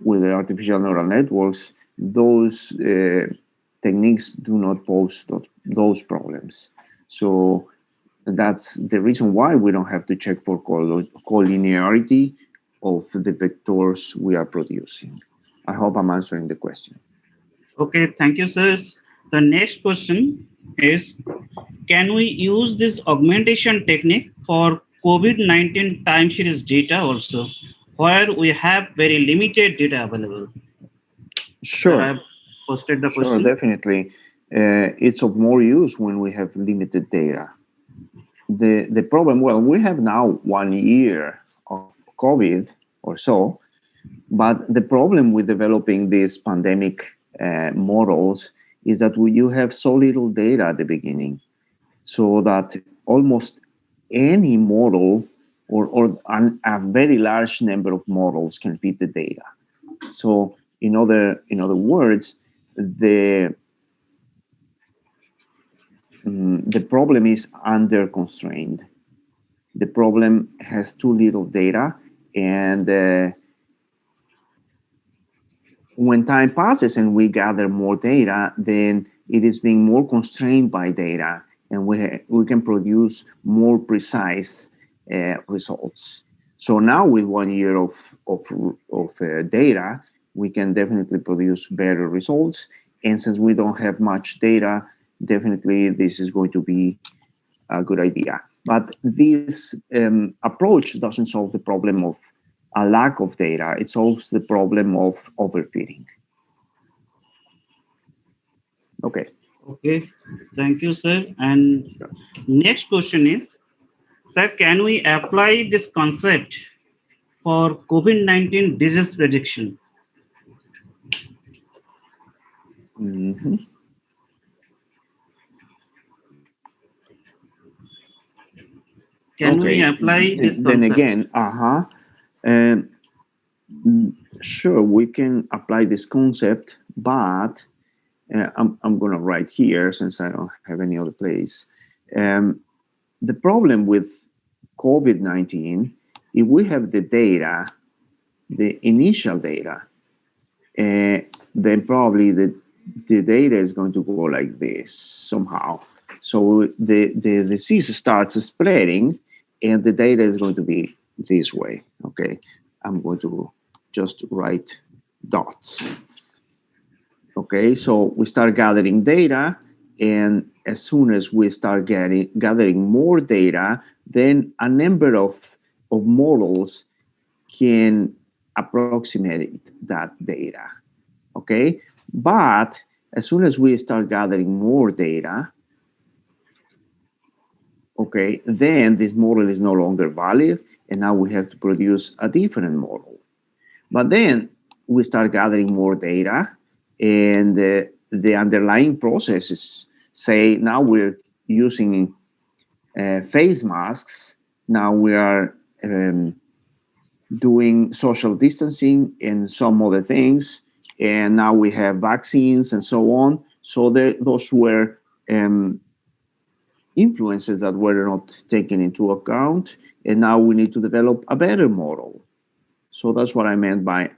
with the artificial neural networks. Those techniques do not pose those problems. So that's the reason why we don't have to check for collinearity of the vectors we are producing. I hope I'm answering the question. Okay, thank you, sir. The next question is, can we use this augmentation technique for COVID-19 time series data also, where we have very limited data available? Sir, I Sure, have posted the sure, question. definitely. It's of more use when we have limited data. The problem, well, we have now 1 year of COVID or so, but the problem with developing these pandemic models is that you have so little data at the beginning, so that almost any model a very large number of models can fit the data. So in other words, the problem is under constrained. The problem has too little data, and when time passes and we gather more data, then it is being more constrained by data, and we can produce more precise results. So now with 1 year of data, we can definitely produce better results. And since we don't have much data, definitely this is going to be a good idea. But this approach doesn't solve the problem of a lack of data. It solves the problem of overfitting. Okay. Okay, thank you, sir. And Sure. next question is, sir, can we apply this concept for COVID-19 disease prediction? Mhm. Can we Okay. apply this Then concept? again, um, sure, we can apply this concept, but I'm going to write here since I don't have any other place. Um, the problem with COVID-19, if we have the data, the initial data, then probably the data is going to go like this somehow. So the disease starts spreading and the data is going to be this way. Okay. I'm going to just write dots. Okay. So we start gathering data, and as soon as we start gathering more data, then a number of models can approximate that data. Okay. But as soon as we start gathering more data, okay, then this model is no longer valid, and now we have to produce a different model. But then we start gathering more data, and the underlying processes say now we're using face masks, now we are doing social distancing and some other things, and now we have vaccines and so on. So those were um, influences that were not taken into account, and now we need to develop a better model. So that's what I meant by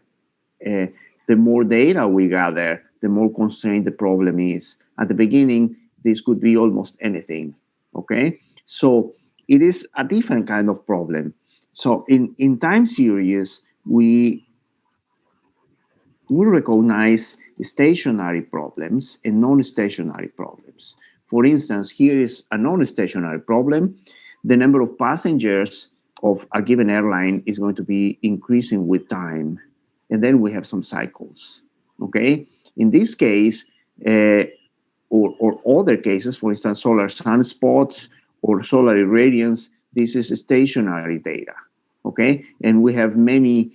uh, the more data we gather, the more constrained the problem is. At the beginning, this could be almost anything. Okay, so it is a different kind of problem. So in time series, we recognize stationary problems and non-stationary problems. For instance, here is a non-stationary problem. The number of passengers of a given airline is going to be increasing with time. And then we have some cycles. Okay. In this case, uh, or other cases, for instance, solar sunspots or solar irradiance, this is stationary data. Okay. And we have many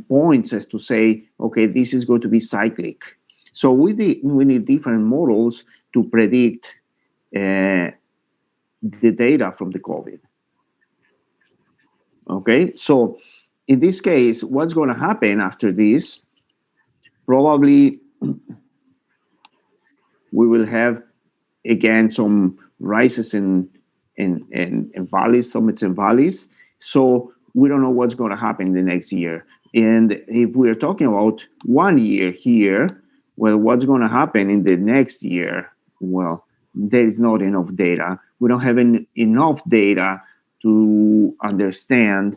points as to say, okay, this is going to be cyclic. So we need different models to predict uh, the data from the COVID. Okay, so in this case, what's going to happen after this? Probably we will have again some rises and valleys, summits and valleys. So we don't know what's going to happen in the next year. And if we're talking about 1 year here, well, what's going to happen in the next year? Well, there is not enough data. We don't have enough data to understand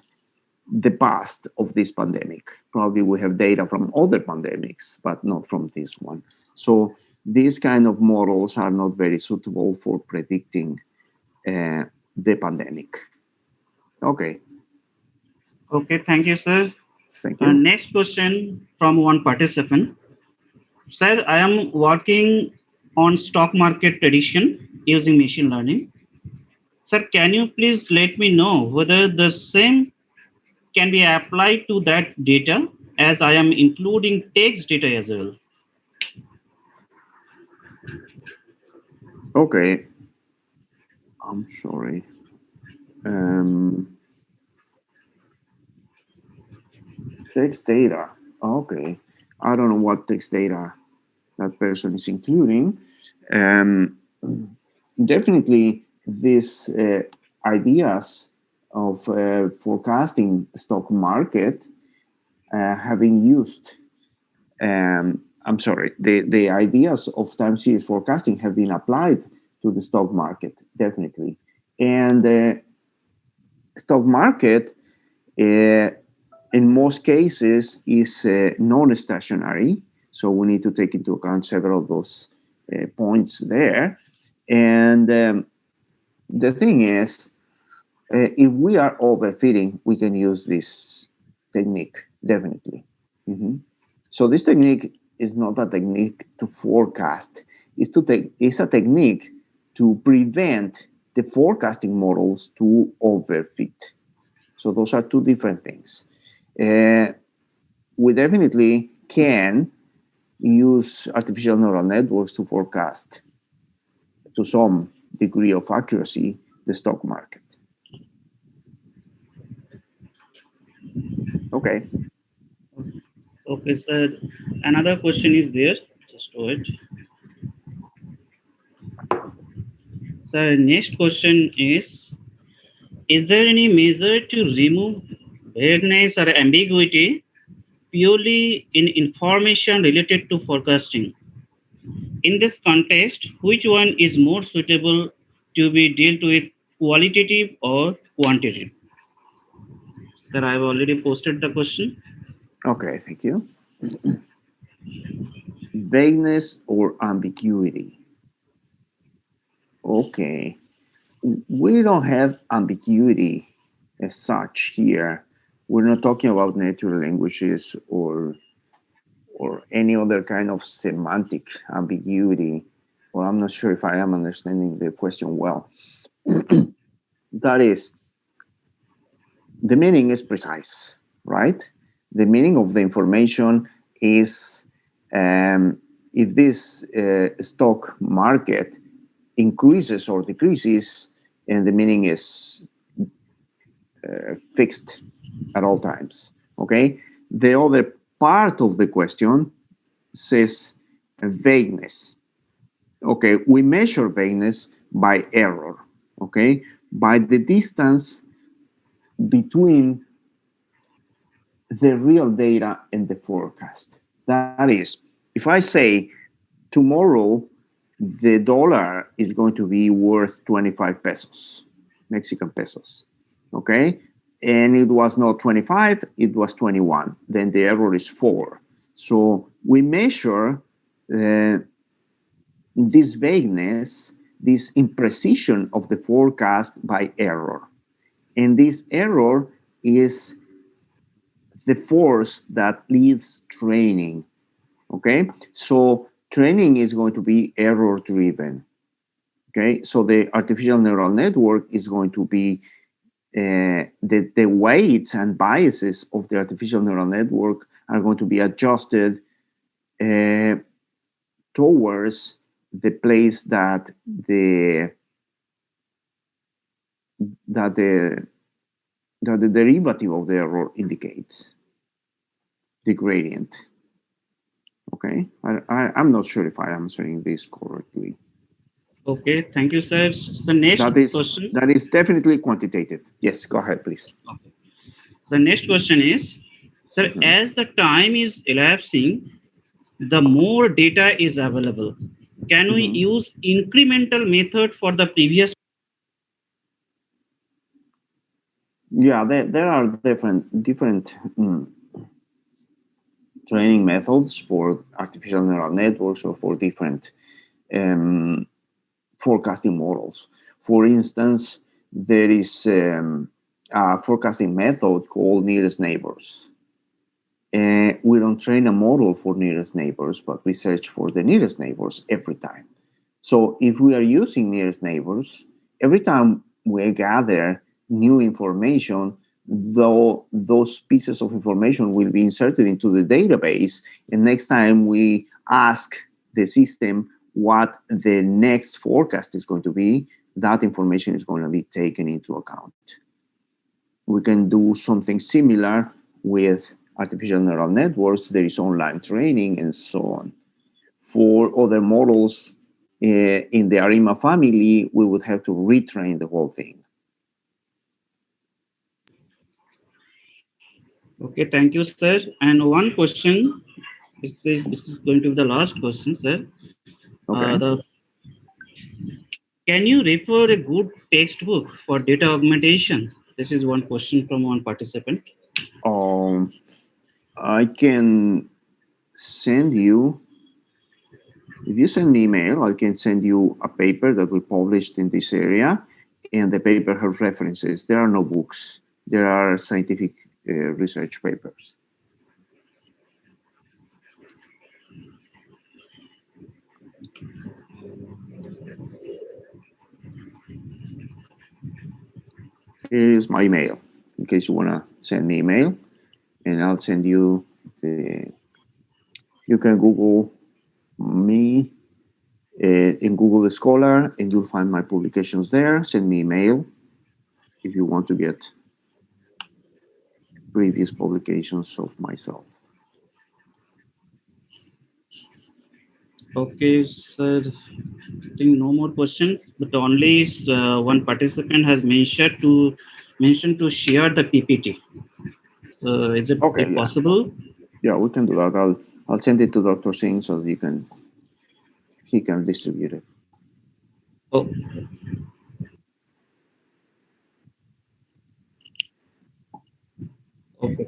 the past of this pandemic. Probably we have data from other pandemics, but not from this one. So these kind of models are not very suitable for predicting the pandemic. Okay, Okay, thank you, sir. thank you. Next question from one participant. Sir, I am working on stock market prediction using machine learning. Sir, can you please let me know whether the same can be applied to that data as I am including text data as well? Okay, I'm sorry. Um, text data. Okay, I don't know what text data that person is including. Um, Definitely, these ideas of forecasting stock market having used, I'm sorry, the ideas of time series forecasting have been applied to the stock market, definitely. And the stock market, uh, in most cases, is non-stationary. So we need to take into account several of those points there. And the thing is, if we are overfitting, we can use this technique, definitely. Mhm. So this technique is not a technique to forecast. It's a technique to prevent the forecasting models to overfit. So those are two different things. Uh, we definitely can use artificial neural networks to forecast to some degree of accuracy the stock market. Okay. Okay, sir. Another question is there. Just wait. Sir, next question is there any measure to remove vagueness or ambiguity purely in information related to forecasting? In this context, which one is more suitable to be dealt with, qualitative or quantitative? Sir, I've already posted the question. Okay, thank you. Vagueness or ambiguity. Okay. We don't have ambiguity as such here. We're not talking about natural languages or any other kind of semantic ambiguity. Well, I'm not sure if I am understanding the question well. That is, the meaning is precise, right? The meaning of the information is if this stock market increases or decreases, and the meaning is fixed at all times. Okay. The other part of the question says vagueness. Okay, we measure vagueness by error. Okay, by the distance between the real data and the forecast. That is, if I say tomorrow the dollar is going to be worth 25 pesos, Mexican pesos, okay? And it was not 25, it was 21. Then the error is 4. So we measure this vagueness, this imprecision of the forecast by error. And this error is the force that leads training. Okay, so training is going to be error driven. Okay, so the artificial neural network is going to be the weights and biases of the artificial neural network are going to be adjusted uh, towards the place that the that the derivative of the error indicates the gradient. Okay, I'm not sure if I'm answering this correctly. Okay, thank you, sir. So next question. That is definitely quantitative. Yes, go ahead, please. Okay. So next question is, sir, as the time is elapsing, the more data is available. Can we use incremental method for the previous? Yeah, there are different training methods for artificial neural networks or for different forecasting models. For instance, there is a forecasting method called nearest neighbors. We don't train a model for nearest neighbors, but we search for the nearest neighbors every time. So if we are using nearest neighbors, every time we gather new information, though those pieces of information will be inserted into the database, and next time we ask the system what the next forecast is going to be, that information is going to be taken into account. We can do something similar with artificial neural networks. There is online training and so on. For other models in the ARIMA family, we would have to retrain the whole thing. Okay, thank you, sir. And one question, this is going to be the last question, sir. Okay. Can you refer a good textbook for data augmentation? This is one question from one participant. I can send you, if you send me email, I can send you a paper that we published in this area, and the paper has references. There are no books. There are scientific research papers. Here is my email in case you want to send me email, and I'll send you the. You can Google me in Google Scholar, and you'll find my publications there. Send me email if you want to get previous publications of myself. Okay, sir. I think no more questions, but only one participant has mentioned to share the PPT. So is Okay, it yeah, possible? yeah, we can do that. I'll send it to Dr. Singh so that he can distribute it. Oh, okay.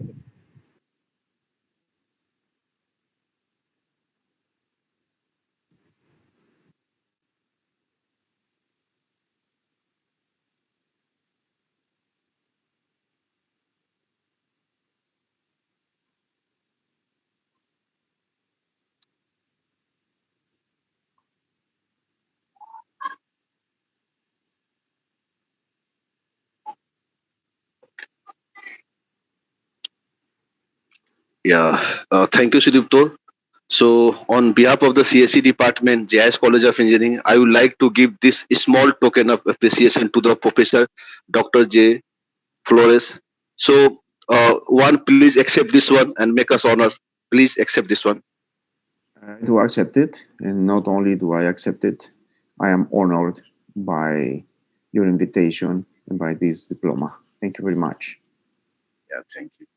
Yeah, thank you, Sudipto. So, on behalf of the CSE department, JIS College of Engineering, I would like to give this small token of appreciation to the Professor Dr. J. Flores. So, one, please accept this one and make us honor. Please accept this one. I do accept it, and not only do I accept it, I am honored by your invitation and by this diploma. Thank you very much. Yeah, thank you.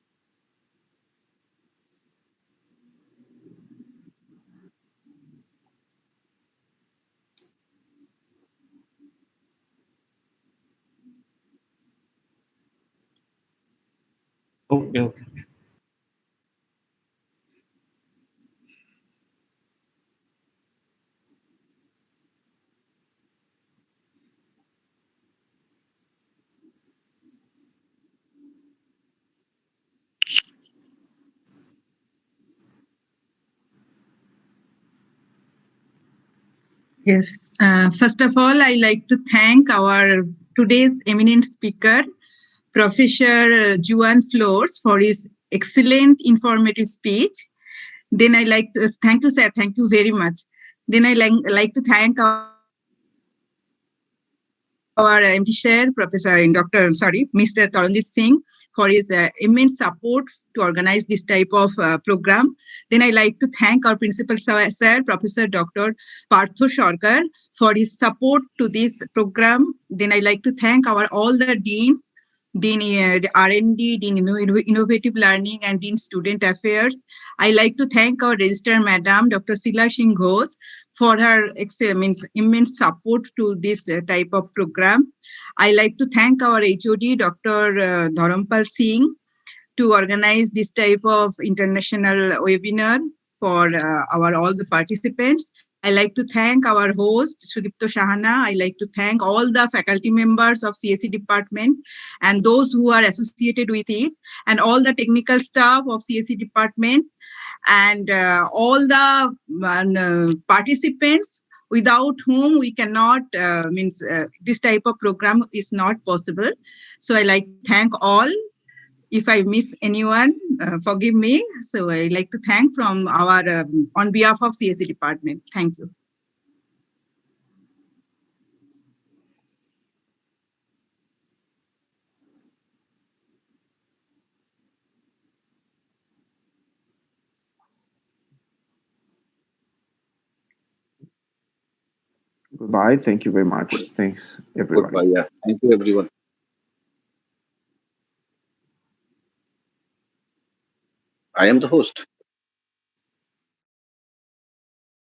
Okay, okay. Yes. First of all, I like to thank our today's eminent speaker, Professor Juan Flores, for his excellent informative speech. Then I like to thank you, sir. Thank you very much. Then I like to thank our MD Chair, Professor Dr. Mr. Taranjit Singh, for his immense support to organize this type of program. Then I like to thank our principal sir, Professor Dr. Partho Sarkar, for his support to this program. Then I like to thank our all the deans, Dean R&D, Dean Innovative Learning, and Dean Student Affairs. I like to thank our Registrar Madam, Dr. Sila Singh Ghosh, for her immense support to this type of program. I like to thank our HOD, Dr. Dharampal Singh, to organize this type of international webinar for our all the participants. I like to thank our host, Sudipto Shahana. I like to thank all the faculty members of CSE department and those who are associated with it, and all the technical staff of CSE department, and all the participants without whom we cannot this type of program is not possible. So I like to thank all. If I miss anyone, forgive me. So I like to thank from our on behalf of CSE department. Thank you. Goodbye. Thank you very much. Thanks, everybody. Goodbye. Yeah, thank you, everyone. I am the host.